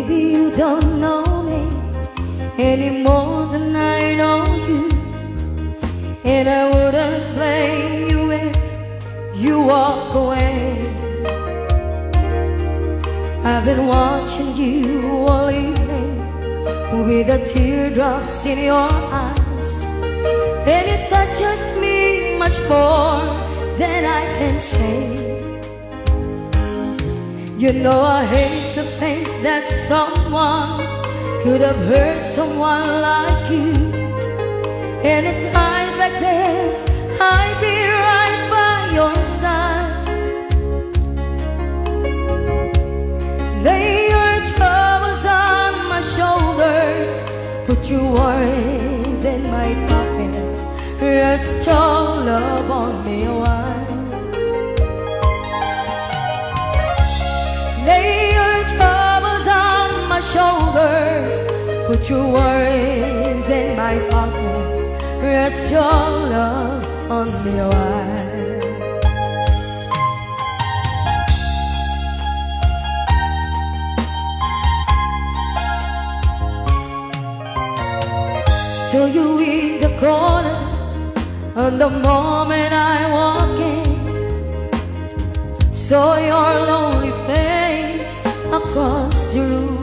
Maybe you don't know me any more than I know you, and I wouldn't blame you if you walk away. I've been watching you all evening with the teardrops in your eyes, and it touches me much more than I can say. You know I hate to think that someone could have hurt someone like you, and at times like this I'd be right by your side. Lay your troubles on my shoulders, put your worries in my pocket, rest your love on me a while. Lay your troubles on my shoulders, put your worries in my pocket, rest your love on me a while. Saw you in the corner, and the moment I walk in, saw your lonely face across the room.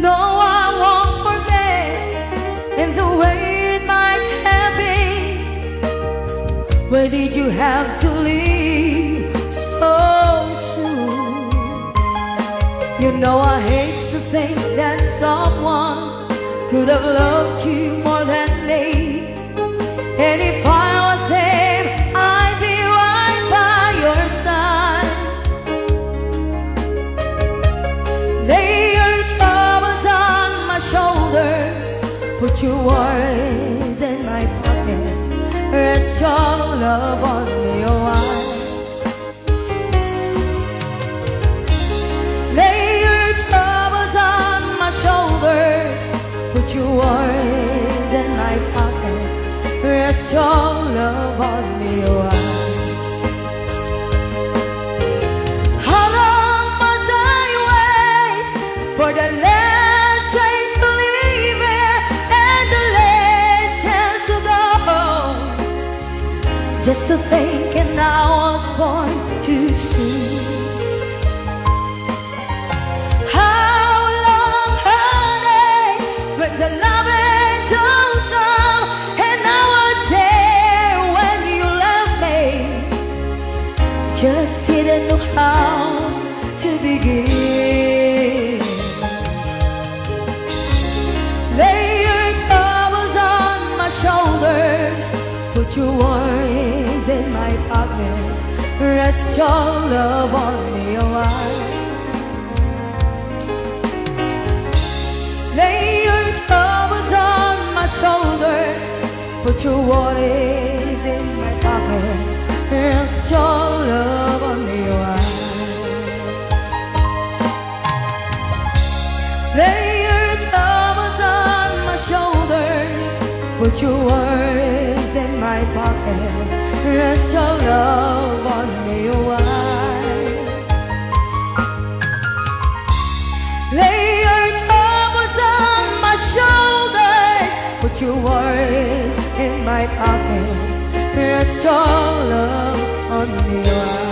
No, I won't forget, and the way it might have been. Why did you have to leave so soon? You know I hate to think that someone could have loved you more than me, and if I was there, I'd be right by your side. Lay your troubles on my shoulders, put your worries in my pocket, rest your love on me a while. Lay your troubles on my shoulders, put your worries in my pocket, rest your love on me a while. How long must I wait for the last train to leave here and the last chance to go home? Just to think and I was born too soon. How long, honey, when the loving don't come, and I was there when you left me, just didn't know how to begin. Lay your troubles on my shoulders, put your worries in my pocket, rest your love on me a while. Lay your troubles on my shoulders, put your worries in my pocket, rest your love on me a while. Lay your troubles on my shoulders, put your worries in my pocket, rest your love on me a while. Lay your troubles on my shoulders, put your worries in my pocket, rest your love on me a while.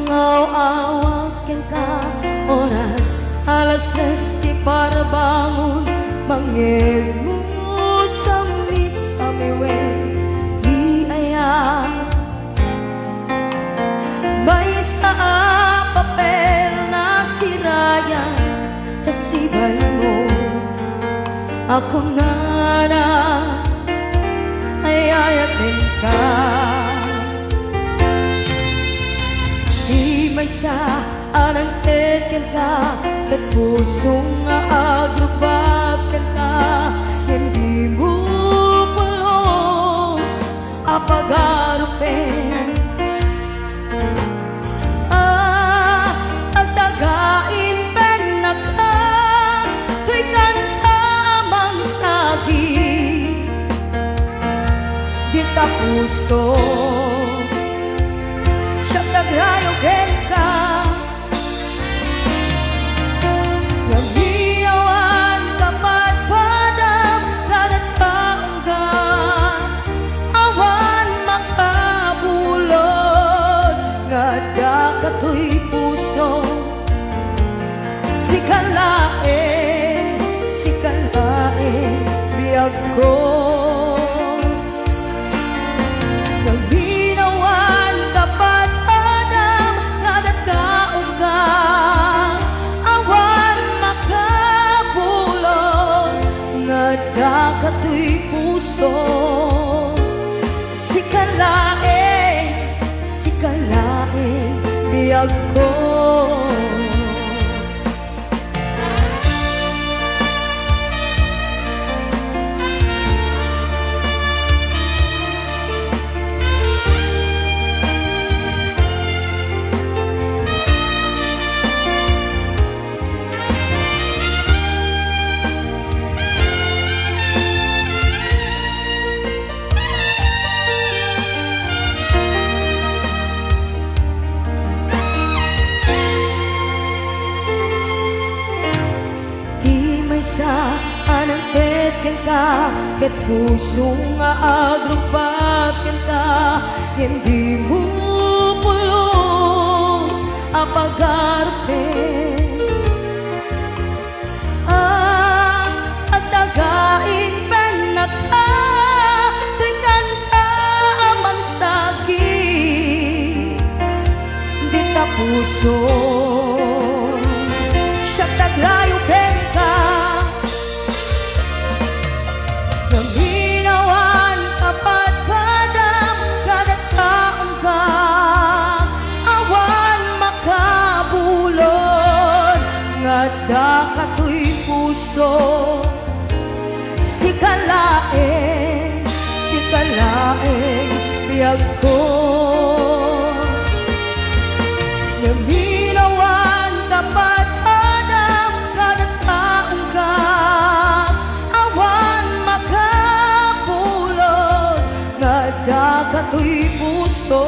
Awakin ka oras, alas 3 di para bangun, mangingusam sa miwen di ayat. May sa papel na sirayan, tasibay mo ako na may sa anang teken ka ket pusong nga agrubab ka hindi mo pulos apagarupen agdagain pen naka tuy kanta mangsagi di tapusto siya tagrayo ken ka Ngabiyawan kapat padam kadat kaunggan awan makabulod ngada katoy puso sikalae biyag ko Ngabiyawan kapat padam kadat kaunggan katoy puso sikalae biyag ko sa anang teken ka ket pusong nga agrubab ka hindi mo pulos apagarupen agdagain pen naka tuy kanta mangsagi di tapuso siya tagrayo pen ka Ginawan kapat padam kadat kaunggan awan makabulod ngada katoy puso sikalae biyag ko Ginawan kapat padam kadat kaunggan katoy puso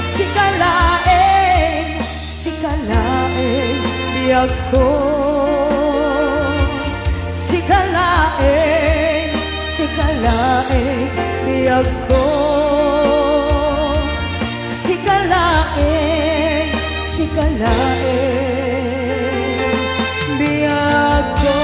sikalae biyag ko sikalae biyag ko sikalae biyag ko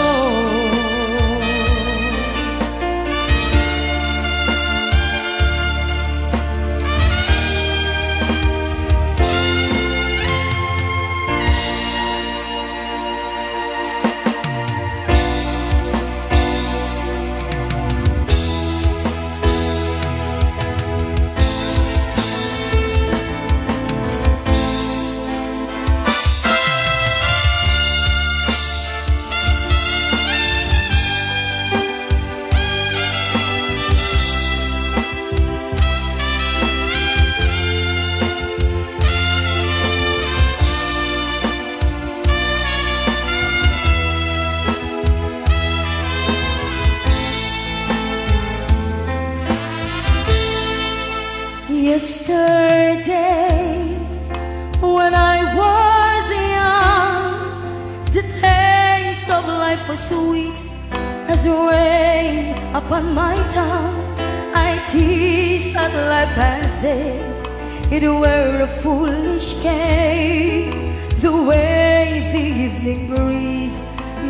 Yesterday, when I was young, the taste of life was sweet as rain upon my tongue. I teased at life as if it were a foolish game. The way the evening breeze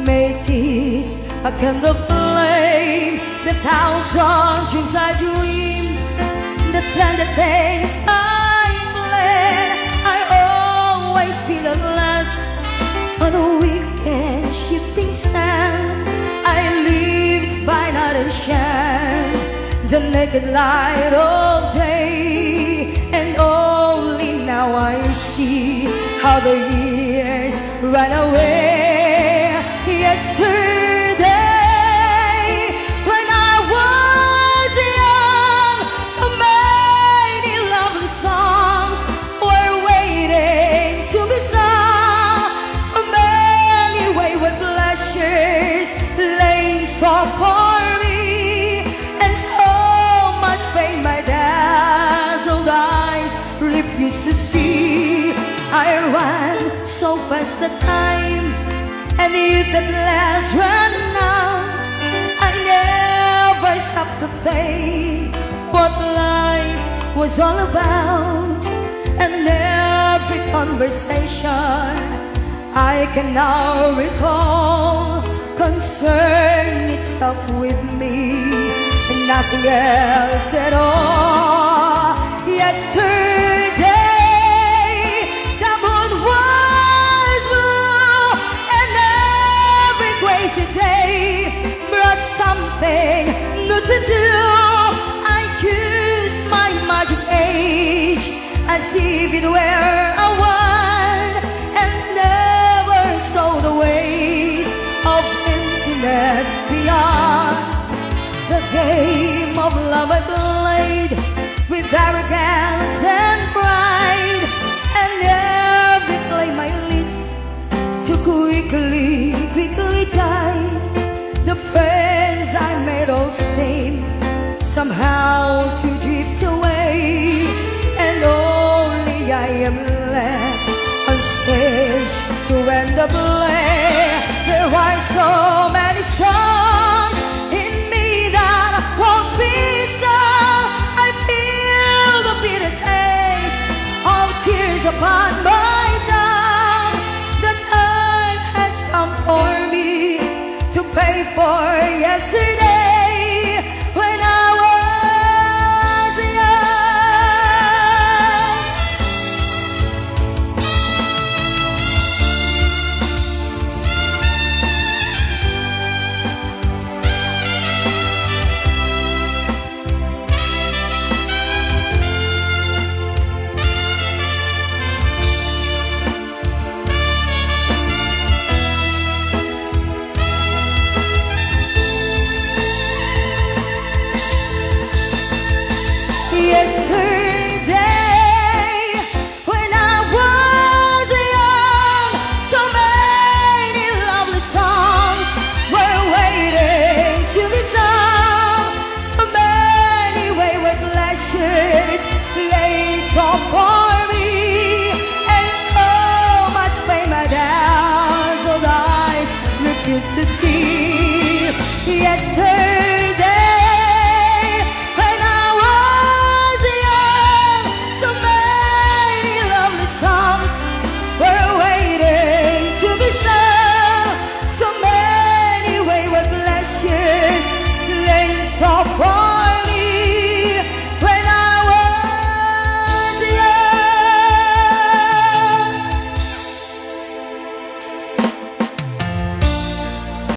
may tease a candle flame, the thousand dreams I dreamed, the splendid things I planned. I always feel at last on a weekend shifting sand. I lived by night and shine the naked light of day, and only now I see how the years run away. Yesterday, when I was young, so many lovely songs were waiting to be sung. So many wayward pleasures lay in store for me, and so much pain my dazzled eyes refused to see. I ran so fast the time, and youth at last ran out. I never stopped to think what life was all about, and every conversation I can now recall concern itself with me, and nothing else at all. Yesterday, the moon was blue, and every crazy day brought something new to do. I used my magic age as if it were a wand, and never saw the ways of emptiness beyond. The game of love I played with arrogance and pride, and every flame I lit to quickly die. The friends I made all seem somehow to drift away, and only I am left on stage to end the play. There are so many songs in me that won't be sung. I feel the bitter taste of tears upon my tongue. The time has come for me to pay for yesterday when I was young. Yesterday, when I was young, so many lovely songs were waiting to be sung. So many wayward pleasures lay in store for me, and so much pain my dazzled eyes refused to see. Yesterday,